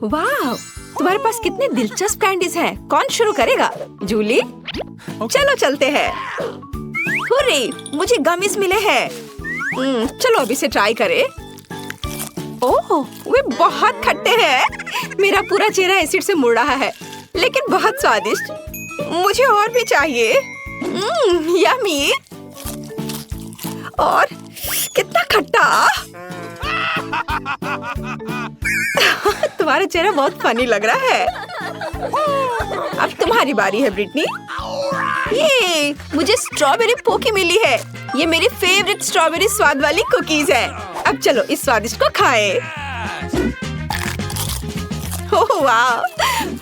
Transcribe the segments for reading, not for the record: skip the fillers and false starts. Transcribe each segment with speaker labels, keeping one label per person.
Speaker 1: वाह, तुम्हारे पास कितने दिलचस्प कैंडीज हैं। कौन शुरू करेगा? जूली? चलो चलते हैं। हुर्रे, मुझे गमीज मिले हैं। चलो अभी से ट्राई करें। ओह, वे बहुत खट्टे हैं। मेरा पूरा चेहरा एसिड से मुड़ रहा है, लेकिन बहुत स्वादिष्ट। मुझे और भी चाहिए। यम्मी। और कितना खट्टा। तुम्हारा चेहरा बहुत फनी लग रहा है। अब तुम्हारी बारी है ब्रिटनी। ये मुझे स्ट्रॉबेरी पोकी मिली है। ये मेरी फेवरेट स्ट्रॉबेरी स्वाद वाली कुकीज है। अब चलो इस स्वादिष्ट को खाएं। ओह वाह,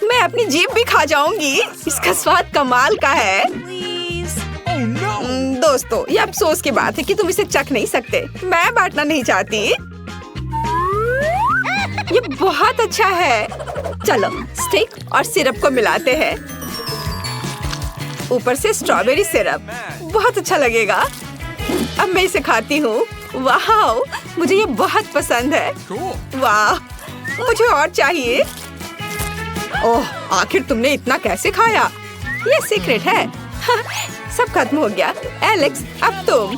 Speaker 1: मैं अपनी जीभ भी खा जाऊंगी। इसका स्वाद कमाल का है। दोस्तों, ये अफसोस की बात है कि तुम इसे चख नहीं सकते। मैं बांटना नहीं चाहती। ये बहुत अच्छा है। चलो स्टिक और सिरप को मिलाते हैं। ऊपर से स्ट्रॉबेरी सिरप, बहुत अच्छा लगेगा। अब मैं इसे खाती हूँ। वाह, मुझे ये बहुत पसंद है। वाह, मुझे और चाहिए। ओह, आखिर तुमने इतना कैसे खाया? ये सीक्रेट है। सब खत्म हो गया। एलेक्स, अब तुम।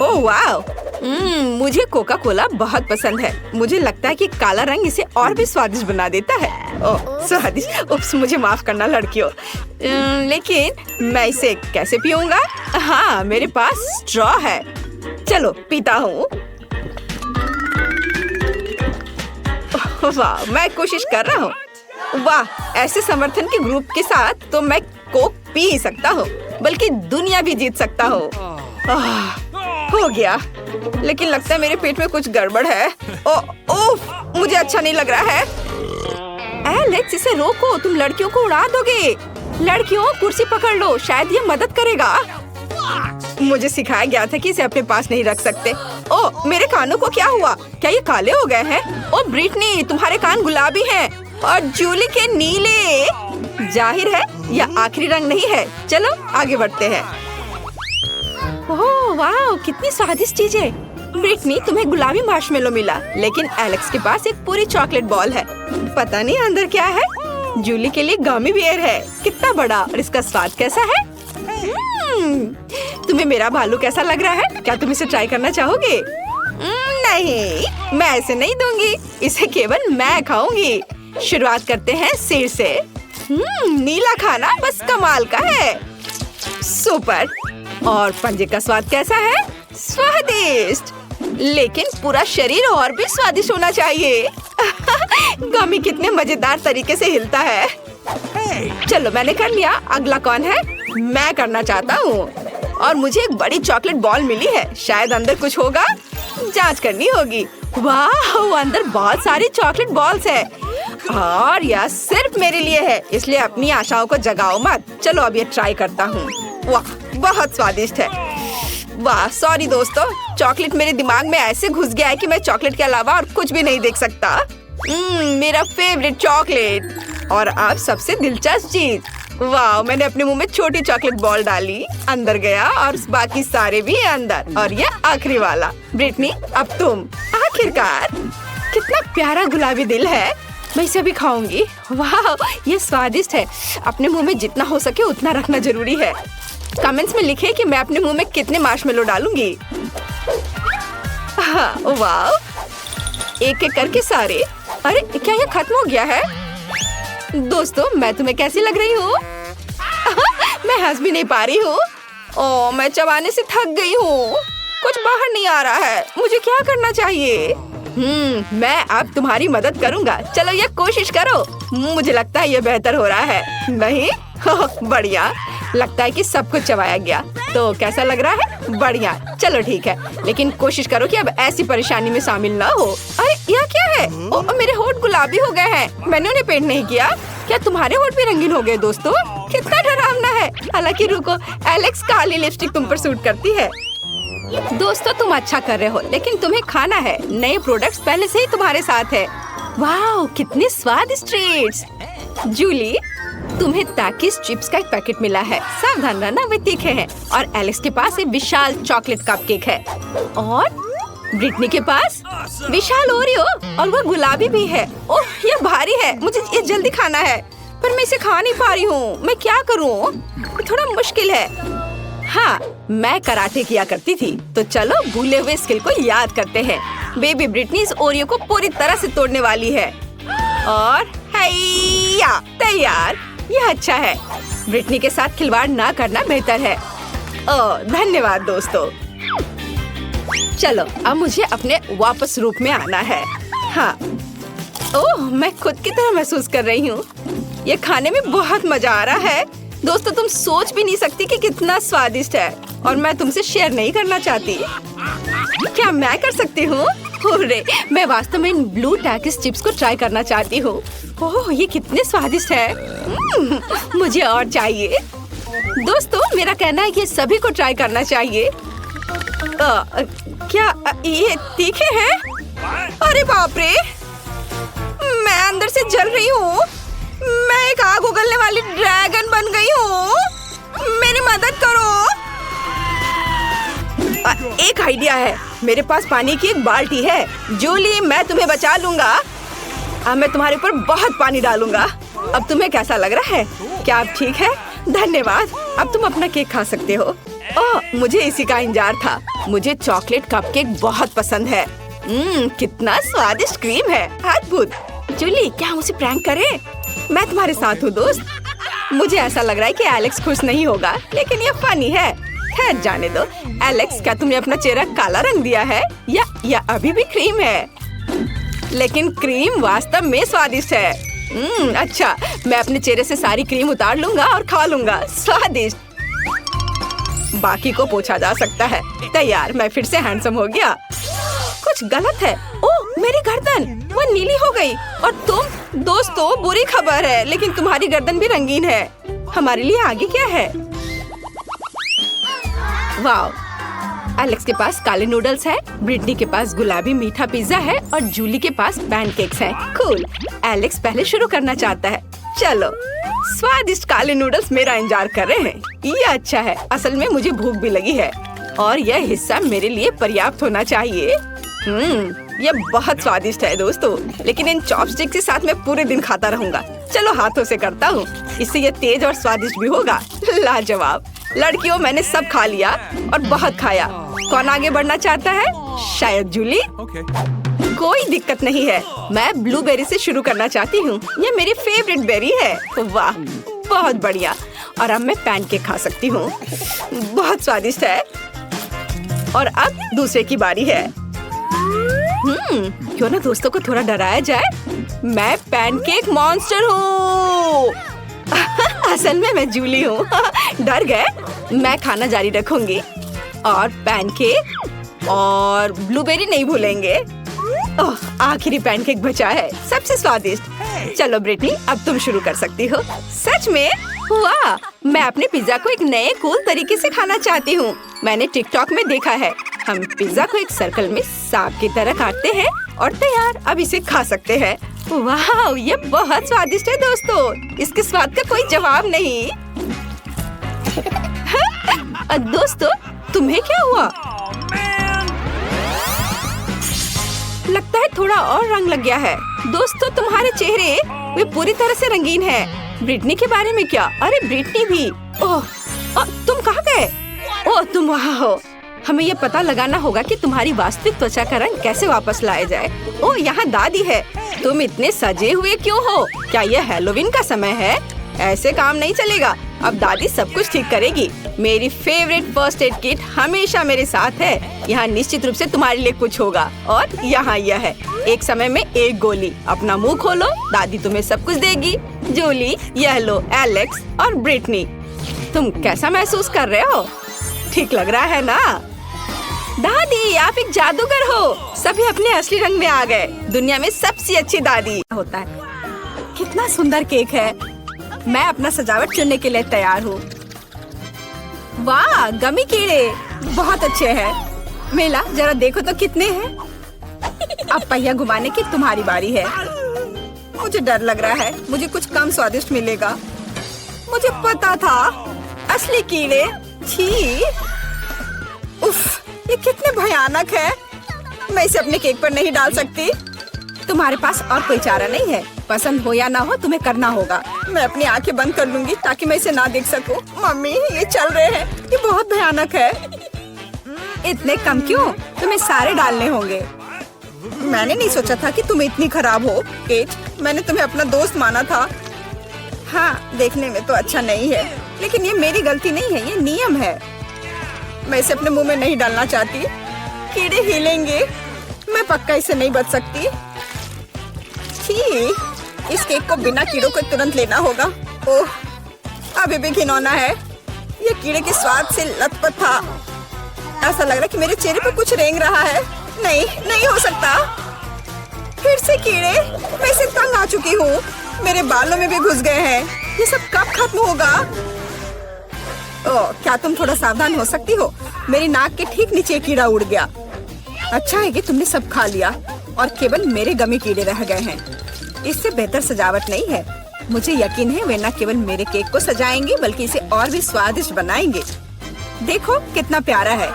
Speaker 1: ओह वाह, मुझे कोका कोला बहुत पसंद है। मुझे लगता है कि काला रंग इसे और भी स्वादिष्ट बना देता है। ओह स्वादिष्ट। उप्स, मुझे माफ करना लड़कियों। लेकिन मैं इसे कैसे पीऊंगा? हाँ, मेरे पास स्ट्रॉ है। चलो पीता हूँ। वाह, मैं कोशिश कर रहा हूँ। वाह, ऐसे समर्थन के ग्रुप के साथ तो मैं कोक पी ही सकता हूँ, बल्कि दुनिया भी जीत सकता हूँ। हो गया, लेकिन लगता है मेरे पेट में कुछ गड़बड़ है। ओह, मुझे अच्छा नहीं लग रहा है। एलेक्स, इसे रोको, तुम लड़कियों को उड़ा दोगे। लड़कियों, कुर्सी पकड़ लो, शायद ये मदद करेगा। मुझे सिखाया गया था कि इसे अपने पास नहीं रख सकते। ओह, मेरे कानों को क्या हुआ? क्या ये काले हो गए हैं? ओह ब्रिटनी, तुम्हारे कान गुलाबी हैं और जूली के नीले। जाहिर है यह आखिरी रंग नहीं है। चलो आगे बढ़ते हैं। ओह वाह, कितनी स्वादिष्ट चीज है। ब्रिटनी, तुम्हें गुलाबी मार्शमेलो मिला, लेकिन एलेक्स के पास एक पूरी चॉकलेट बॉल है। पता नहीं अंदर क्या है। जूली के लिए गमी बियर है। कितना बड़ा, और इसका स्वाद कैसा है? तुम्हें मेरा भालू कैसा लग रहा है? क्या तुम इसे ट्राई करना चाहोगे? नहीं, मैं इसे नहीं दूंगी। इसे केवल मैं खाऊंगी। शुरुआत करते हैं सिर से। नीला खाना बस कमाल का है। सुपर। और पंजे का स्वाद कैसा है? स्वादिष्ट। लेकिन पूरा शरीर और भी स्वादिष्ट होना चाहिए। गमी कितने मजेदार तरीके से हिलता है। चलो मैंने कर लिया। अगला कौन है? मैं करना चाहता हूँ। और मुझे एक बड़ी चॉकलेट बॉल मिली है। शायद अंदर कुछ होगा, जांच करनी होगी। वाह, अंदर बहुत सारी चॉकलेट बॉल्स है और यह सिर्फ मेरे लिए है, इसलिए अपनी आशाओं को जगाओ मत। चलो अब ये ट्राई करता हूँ। वाह, बहुत स्वादिष्ट है। वाह, सॉरी दोस्तों, चॉकलेट मेरे दिमाग में ऐसे घुस गया है कि मैं चॉकलेट के अलावा और कुछ भी नहीं देख सकता। मेरा फेवरेट चॉकलेट। और अब सबसे दिलचस्प चीज। वाह, मैंने अपने मुंह में छोटी चॉकलेट बॉल डाली, अंदर गया और बाकी सारे भी अंदर। और ये आखिरी वाला। ब्रिटनी, अब तुम। आखिरकार, कितना प्यारा गुलाबी दिल है। मैं इसे भी खाऊंगी। वाह, ये स्वादिष्ट है। अपने मुंह में जितना हो सके उतना रखना जरूरी है। कमेंट्स में लिखे कि मैं अपने मुंह में कितने मार्शमेलो डालूंगी। हाँ, वाह, एक एक करके सारे। अरे क्या ये खत्म हो गया है? दोस्तों, मैं तुम्हें कैसी लग रही हूँ? मैं हंस भी नहीं पा रही हूँ। ओह, मैं चबाने से थक गई हूँ। कुछ बाहर नहीं आ रहा है। मुझे क्या करना चाहिए? मैं अब तुम्हारी मदद करूँगा। चलो ये कोशिश करो। मुझे लगता है ये बेहतर हो रहा है। नहीं? बढ़िया। लगता है कि सब कुछ चबाया गया। तो कैसा लग रहा है? बढ़िया। चलो ठीक है, लेकिन कोशिश करो कि अब ऐसी परेशानी में शामिल ना हो। अरे यह क्या है? ओह, मेरे होंठ गुलाबी हो गए हैं। मैंने उन्हें पेंट नहीं किया। क्या तुम्हारे होंठ भी रंगीन हो गए? दोस्तों, कितना डरावना है। हालांकि रुको, एलेक्स, काली लिपस्टिक तुम पर सूट करती है। दोस्तों, तुम अच्छा कर रहे हो, लेकिन तुम्हें खाना है। नए प्रोडक्ट्स पहले से ही तुम्हारे साथ है। वाह, कितने स्वादिष्ट ट्रीट्स। जूली, तुम्हें ताकिस चिप्स का एक पैकेट मिला है। सावधान रहना, वे तीखे हैं। और एलेक्स के पास एक विशाल चॉकलेट कपकेक है। और ब्रिटनी के पास विशाल ओरियो और वो गुलाबी भी है। ओह, ये भारी है, मुझे ये जल्दी खाना है, पर मैं इसे खा नहीं पा रही हूँ। मैं क्या करूँ? थोड़ा मुश्किल है। हाँ, मैं कराटे किया करती थी, तो चलो भूले हुए स्किल को याद करते हैं। बेबी ब्रिटनी इस ओरियो को पूरी तरह से तोड़ने वाली है और हैया, तैयार। यह अच्छा है। ब्रिटनी के साथ खिलवाड़ ना करना बेहतर है। ओह, धन्यवाद दोस्तों। चलो अब मुझे अपने वापस रूप में आना है। हाँ, ओह, मैं खुद की तरह महसूस कर रही हूँ। ये खाने में बहुत मजा आ रहा है। दोस्तों, तुम सोच भी नहीं सकती कि कितना स्वादिष्ट है, और मैं तुमसे शेयर नहीं करना चाहती। क्या मैं कर सकती हूँ? अरे, मैं वास्तव में इन ब्लू टैकिस चिप्स को ट्राई करना चाहती हूँ। ओह, ये कितने स्वादिष्ट है। मुझे और चाहिए। दोस्तों, मेरा कहना है कि सभी को ट्राई करना चाहिए। क्या ये तीखे हैं? अरे बाप रे, मैं अंदर से जल रही हूँ। मैं एक आग उगलने वाली ड्रैगन बन गई हूँ। मेरी मदद करो। एक आइडिया है। मेरे पास पानी की एक बाल्टी है। जूली, मैं तुम्हें बचा लूंगा। अब मैं तुम्हारे ऊपर बहुत पानी डालूंगा। अब तुम्हें कैसा लग रहा है? क्या आप ठीक है? धन्यवाद। अब तुम अपना केक खा सकते हो। ओह, मुझे इसी का इंतजार था। मुझे चॉकलेट कपकेक बहुत पसंद है। कितना स्वादिष्ट क्रीम है। अद्भुत। जूली, क्या हम उसे प्रैंक करें? मैं तुम्हारे साथ हूँ दोस्त। मुझे ऐसा लग रहा है कि एलेक्स खुश नहीं होगा, लेकिन ये फनी है। खैर, जाने दो। एलेक्स, क्या तुमने अपना चेहरा काला रंग दिया है या अभी भी क्रीम है? लेकिन क्रीम वास्तव में स्वादिष्ट है। अच्छा, मैं अपने चेहरे से सारी क्रीम उतार लूंगा और खा लूंगा। स्वादिष्ट। बाकी को पूछा जा सकता है। तैयार, मैं फिर से हैंडसम हो गया। कुछ गलत है। ओह, मेरी गर्दन वो नीली हो गई। और तुम? दोस्तों, बुरी खबर है, लेकिन तुम्हारी गर्दन भी रंगीन है। हमारे लिए आगे क्या है? वाह, एलेक्स के पास काले नूडल्स है, ब्रिटनी के पास गुलाबी मीठा पिज्जा है और जूली के पास पैनकेक्स हैं। कूल। एलेक्स पहले शुरू करना चाहता है। चलो, स्वादिष्ट काले नूडल्स मेरा इंतजार कर रहे हैं। ये अच्छा है। असल में मुझे भूख भी लगी है और यह हिस्सा मेरे लिए पर्याप्त होना चाहिए। ये बहुत स्वादिष्ट है दोस्तों, लेकिन इन चॉपस्टिक के साथ मैं पूरे दिन खाता रहूंगा। चलो हाथों से करता हूँ, इससे ये तेज और स्वादिष्ट भी होगा। लाजवाब। लड़कियों, मैंने सब खा लिया और बहुत खाया। कौन आगे बढ़ना चाहता है? शायद जूली। कोई दिक्कत नहीं है। मैं ब्लूबेरी से शुरू करना चाहती हूँ। ये मेरी फेवरेट बेरी है। वाह, बहुत बढ़िया। और अब मैं पैनकेक खा सकती हूँ। बहुत स्वादिष्ट है। और अब दूसरे की बारी है। क्यों ना दोस्तों को थोड़ा डराया जाए। मैं पैनकेक मॉन्स्टर हूँ। असल में मैं जूली हूँ। डर गए? मैं खाना जारी रखूंगी और पैनकेक और ब्लूबेरी नहीं भूलेंगे। ओह, आखिरी पैनकेक बचा है, सबसे स्वादिष्ट। चलो ब्रिटनी, अब तुम शुरू कर सकती हो। सच में? वाह, मैं अपने पिज्जा को एक नए कूल तरीके से खाना चाहती हूँ। मैंने टिकटॉक में देखा है। हम पिज्जा को एक सर्कल में सांप की तरह काटते हैं और तैयार। अब इसे खा सकते हैं। वाह, ये बहुत स्वादिष्ट है दोस्तों। इसके स्वाद का कोई जवाब नहीं। दोस्तों, तुम्हें क्या हुआ? लगता है थोड़ा और रंग लग गया है। दोस्तों, तुम्हारे चेहरे वे पूरी तरह से रंगीन है। ब्रिटनी के बारे में क्या? अरे ब्रिटनी भी। ओह, तुम कहाँ गए? ओह, तुम वहाँ हो। हमें ये पता लगाना होगा कि तुम्हारी वास्तविक त्वचा का रंग कैसे वापस लाया जाए। ओह, यहाँ दादी है। तुम इतने सजे हुए क्यों हो? क्या यह हैलोवीन का समय है? ऐसे काम नहीं चलेगा। अब दादी सब कुछ ठीक करेगी। मेरी फेवरेट फर्स्ट एड किट हमेशा मेरे साथ है। यहाँ निश्चित रूप से तुम्हारे लिए कुछ होगा। और यहाँ यह है, एक समय में एक गोली। अपना मुंह खोलो, दादी तुम्हें सब कुछ देगी। जूली, यह लो एलेक्स और ब्रिटनी। तुम कैसा महसूस कर रहे हो? ठीक लग रहा है ना? दादी, आप एक जादूगर हो। सभी अपने असली रंग में आ गए। दुनिया में सबसे अच्छी दादी होता है। कितना सुंदर केक है। मैं अपना सजावट चुनने के लिए तैयार हूँ। वाह, गमी कीड़े बहुत अच्छे हैं। मेला, जरा देखो तो कितने हैं। अब पहिया घुमाने की तुम्हारी बारी है। मुझे डर लग रहा है, मुझे कुछ कम स्वादिष्ट मिलेगा। मुझे पता था। असली कीड़े। छी, उफ, ये कितने भयानक है। मैं इसे अपने केक पर नहीं डाल सकती। तुम्हारे पास और कोई चारा नहीं है। पसंद हो या ना हो तुम्हें करना होगा। मैं अपनी आंखें बंद कर लूंगी ताकि मैं इसे ना देख सकूं। मम्मी ये चल रहे हैं, ये बहुत भयानक है। इतने कम क्यों? तुम्हें सारे डालने होंगे। मैंने नहीं सोचा था कि तुम इतनी खराब हो केट। मैंने तुम्हें अपना दोस्त माना था। हाँ, देखने में तो अच्छा नहीं है, लेकिन ये मेरी गलती नहीं है, ये नियम है। मैं इसे अपने मुंह में नहीं डालना चाहती। कीड़े हिलेंगे। मैं पक्का इसे नहीं बच सकती। छी, इस केक को बिना कीड़ों को तुरंत लेना होगा। ओह, अभी भी घिनौना है। ये कीड़े के स्वाद से लथपथ था। ऐसा लग रहा है कि मेरे चेहरे पर कुछ रेंग रहा है। नहीं, नहीं हो सकता। फिर से कीड़े। मैं इसे तंग आ चुकी हूँ। मेरे बालों में भी घुस गए हैं। ये सब कब खत्म होगा? ओह, क्या तुम थोड़ा सावधान हो सकती हो? मेरी नाक के ठीक नीचे कीड़ा उड़ गया। अच्छा है कि तुमने सब खा लिया और केवल मेरे गमी कीड़े रह गए हैं। इससे बेहतर सजावट नहीं है। मुझे यकीन है वे न केवल मेरे केक को सजाएंगे बल्कि इसे और भी स्वादिष्ट बनाएंगे। देखो कितना प्यारा है।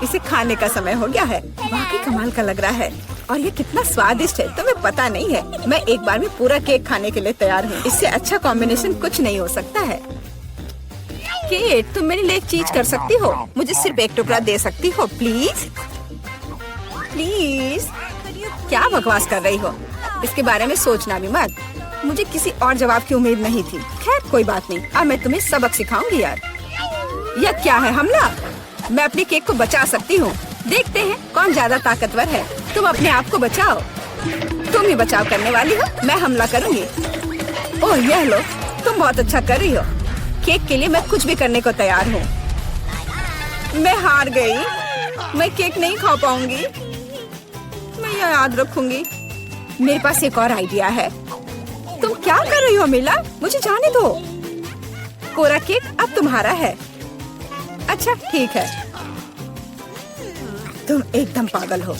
Speaker 1: इसे खाने का समय हो गया है। वाकई कमाल का लग रहा है और ये कितना स्वादिष्ट है तुम्हें पता नहीं है। मैं एक बार में पूरा केक खाने के लिए तैयार हूँ। इससे अच्छा कॉम्बिनेशन कुछ नहीं हो सकता है। केट, तुम मेरे लिए एक चीज कर सकती हो। मुझे सिर्फ एक टुकड़ा दे सकती हो प्लीज? प्लीज। क्या बकवास कर रही हो? इसके बारे में सोचना भी मत। मुझे किसी और जवाब की उम्मीद नहीं थी। खैर कोई बात नहीं, अब मैं तुम्हें सबक सिखाऊंगी यार। यह क्या है, हमला? मैं अपने केक को बचा सकती हूँ। देखते हैं कौन ज्यादा ताकतवर है। तुम अपने आप को बचाओ। तुम ही बचाव करने वाली हो। मैं हमला करूंगी। ओह यह लो, तुम बहुत अच्छा कर रही हो। केक के लिए मैं कुछ भी करने को तैयार हूँ। मैं हार गई। मैं केक नहीं खा पाऊंगी। मैं यह याद रखूंगी। मेरे पास एक और आइडिया है। तुम क्या कर रही हो मिला? मुझे जाने दो। कोरा केक अब तुम्हारा है। अच्छा ठीक है। तुम एकदम पागल हो।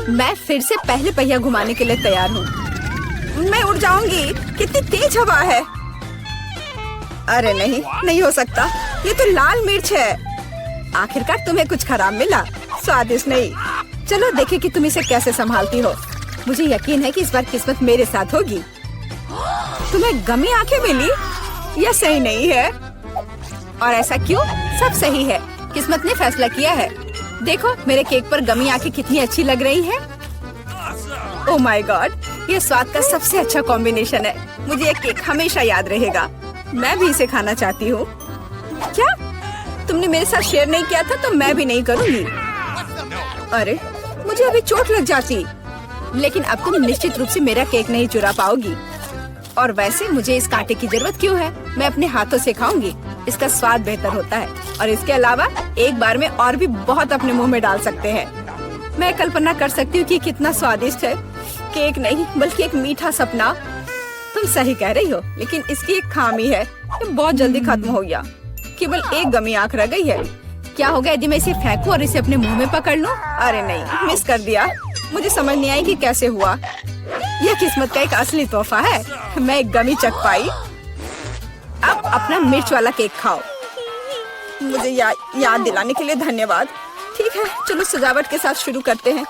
Speaker 1: मैं फिर से पहले पहिया घुमाने के लिए तैयार हूँ। मैं उड़ जाऊंगी। कितनी तेज हवा है। अरे नहीं, नहीं हो सकता। ये तो लाल मिर्च है। आखिरकार तुम्हें कुछ खराब मिला। स्वादिष्ट नहीं। चलो देखें कि तुम इसे कैसे संभालती हो। मुझे यकीन है कि इस बार किस्मत मेरे साथ होगी। तुम्हें गमी आंखें मिली? यह सही नहीं है। और ऐसा क्यों? सब सही है। किस्मत ने फैसला किया है। देखो मेरे केक पर गमी आंखें कितनी अच्छी लग रही हैं। ओह माय गॉड, ये स्वाद का सबसे अच्छा कॉम्बिनेशन है। मुझे ये केक हमेशा याद रहेगा। मैं भी इसे खाना चाहती हूँ। क्या तुमने मेरे साथ शेयर नहीं किया था तो मैं भी नहीं करूँगी। अरे मुझे अभी चोट लग जाती। लेकिन अब तुम निश्चित रूप से मेरा केक नहीं चुरा पाओगी। और वैसे मुझे इस कांटे की जरूरत क्यों है? मैं अपने हाथों से खाऊंगी। इसका स्वाद बेहतर होता है और इसके अलावा एक बार में और भी बहुत अपने मुंह में डाल सकते हैं। मैं कल्पना कर सकती हूँ कि कितना स्वादिष्ट है। केक नहीं बल्कि एक मीठा सपना। तुम सही कह रही हो, लेकिन इसकी एक खामी है। ये बहुत जल्दी खत्म हो गया। केवल एक गमी आंख रह गई है। क्या होगा यदि मैं इसे फेंकूं और इसे अपने मुंह में पकड़ लूं? अरे नहीं, मिस कर दिया। मुझे समझ नहीं आई कि कैसे हुआ। यह किस्मत का एक असली तोहफा है। मैं एक गमी चख पाई। अब अपना मिर्च वाला केक खाओ। मुझे याद दिलाने के लिए धन्यवाद। ठीक है, चलो सजावट के साथ शुरू करते हैं।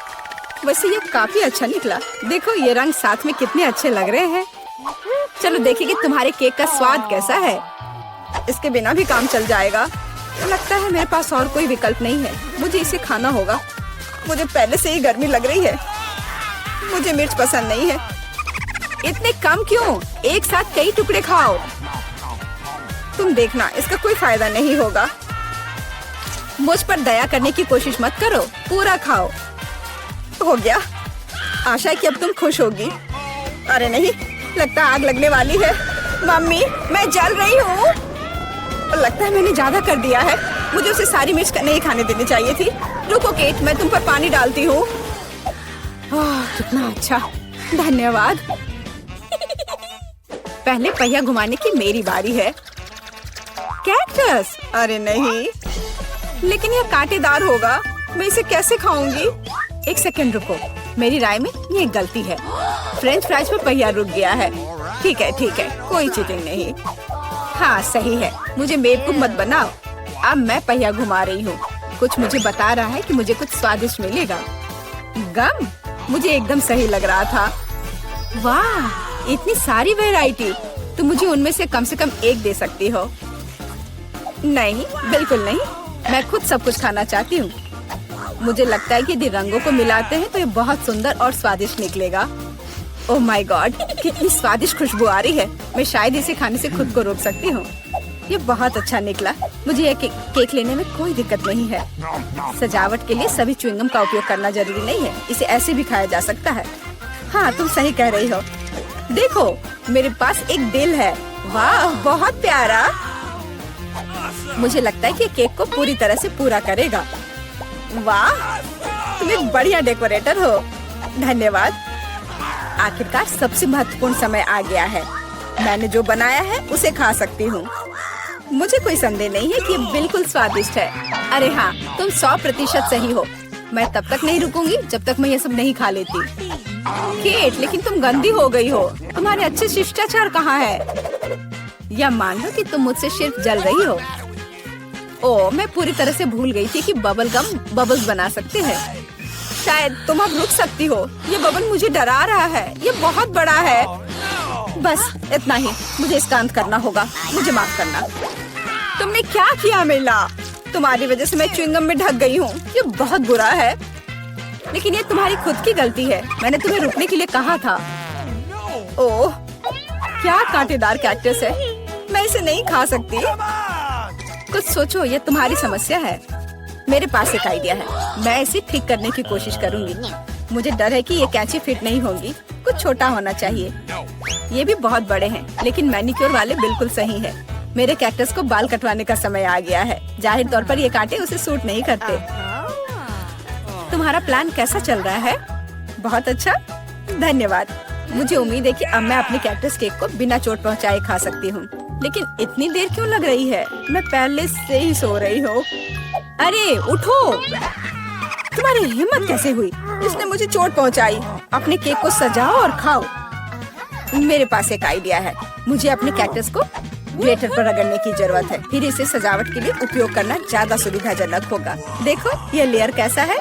Speaker 1: वैसे ये काफी अच्छा निकला। देखो ये रंग साथ में कितने अच्छे लग रहे हैं। चलो देखिए कि तुम्हारे केक का स्वाद कैसा है। इसके बिना भी काम चल जाएगा। लगता है मेरे पास और कोई विकल्प नहीं है। मुझे इसे खाना होगा। मुझे पहले से ही गर्मी लग रही है। मुझे मिर्च पसंद नहीं है। इतने कम क्यों? एक साथ कई टुकड़े खाओ। तुम देखना, इसका कोई फायदा नहीं होगा। मुझ पर दया करने की कोशिश मत करो। पूरा खाओ। हो गया। आशा है कि अब तुम खुश होगी। अरे नहीं, लगता है आग लगने वाली है। मम्मी, मैं जल रही हूँ। लगता है मैंने ज्यादा कर दिया है। मुझे उसे सारी मिर्च नहीं खाने देनी चाहिए थी। रुको केट, मैं तुम पर पानी डालती हूँ। कितना अच्छा, धन्यवाद। पहले पहिया घुमाने की मेरी बारी है। कैक्टस? अरे नहीं, लेकिन यह कांटेदार होगा। मैं इसे कैसे खाऊंगी? एक सेकंड रुको, मेरी राय में ये गलती है। फ्रेंच फ्राइज पर पहिया रुक गया है। ठीक है ठीक है, कोई चीटिंग नहीं। हाँ सही है। मुझे बेवकूफ मत बनाओ। अब मैं पहिया घुमा रही हूँ। कुछ मुझे बता रहा है कि मुझे कुछ स्वादिष्ट मिलेगा। गम मुझे एकदम सही लग रहा था। वाह, इतनी सारी वैरायटी। तुम मुझे उनमें से कम एक दे सकती हो। नहीं, बिल्कुल नहीं। मैं खुद सब कुछ खाना चाहती हूँ। मुझे लगता है कि यदि रंगों को मिलाते हैं तो ये बहुत सुंदर और स्वादिष्ट निकलेगा। ओह माय गॉड, कितनी स्वादिष्ट खुशबू आ रही है। मैं शायद इसे खाने से खुद को रोक सकती हूँ। ये बहुत अच्छा निकला। मुझे ये केक लेने में कोई दिक्कत नहीं है। सजावट के लिए सभी च्युइंगम का उपयोग करना जरूरी नहीं है। इसे ऐसे भी खाया जा सकता है। हाँ, तुम सही कह रही हो। देखो, मेरे पास एक दिल है। वाह, बहुत प्यारा। मुझे लगता है कि केक को पूरी तरह से पूरा करेगा। वाह, तुम एक बढ़िया डेकोरेटर हो। धन्यवाद। आखिरकार सबसे महत्वपूर्ण समय आ गया है। मैंने जो बनाया है उसे खा सकती हूँ। मुझे कोई संदेह नहीं है कि ये बिल्कुल स्वादिष्ट है। अरे हाँ, तुम 100% सही हो। मैं तब तक नहीं रुकूंगी जब तक मैं ये सब नहीं खा लेती। केट, लेकिन तुम गंदी हो गई हो। तुम्हारे अच्छे शिष्टाचार कहाँ है? या मान लो कि तुम मुझसे सिर्फ जल रही हो। ओह, मैं पूरी तरह से भूल गई थी कि बबल गम बबल्स बना सकते हैं। शायद तुम अब रुक सकती हो। ये बबल मुझे डरा रहा है। ये बहुत बड़ा है। बस इतना ही। मुझे इसका अंत करना होगा। मुझे माफ करना। तुमने क्या किया मिला? तुम्हारी वजह से मैं च्युइंगम में ढक गई हूँ। ये बहुत बुरा है। लेकिन ये तुम्हारी खुद की गलती है। मैंने तुम्हें रुकने के लिए कहा था। ओह, क्या कांटेदार कैक्टस है। मैं इसे नहीं खा सकती। कुछ सोचो, ये तुम्हारी समस्या है। मेरे पास एक आइडिया है। मैं इसे ठीक करने की कोशिश करूंगी। मुझे डर है कि ये कैंची फिट नहीं होगी। कुछ छोटा होना चाहिए। ये भी बहुत बड़े हैं, लेकिन मैनिक्योर वाले बिल्कुल सही है। मेरे कैक्टस को बाल कटवाने का समय आ गया है। जाहिर तौर पर ये कांटे उसे सूट नहीं करते। तुम्हारा प्लान कैसा चल रहा है? बहुत अच्छा, धन्यवाद। मुझे उम्मीद है कि अब मैं अपने कैक्टस केक को बिना चोट पहुंचाए खा सकती हूँ। लेकिन इतनी देर क्यों लग रही है? मैं पहले से ही सो रही हूँ। अरे उठो, तुम्हारी हिम्मत कैसे हुई? इसने मुझे चोट पहुंचाई। अपने केक को सजाओ और खाओ। मेरे पास एक आइडिया है। मुझे अपने कैक्टस को ग्लेटर पर रगड़ने की जरूरत है। फिर इसे सजावट के लिए उपयोग करना ज्यादा सुविधाजनक होगा। देखो ये लेयर कैसा है।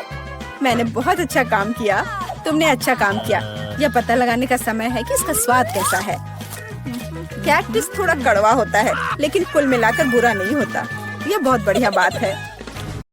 Speaker 1: मैंने बहुत अच्छा काम किया। तुमने अच्छा काम किया। यह पता लगाने का समय है कि इसका स्वाद कैसा है। कैक्टस थोड़ा कड़वा होता है, लेकिन कुल मिलाकर बुरा नहीं होता। यह बहुत बढ़िया बात है।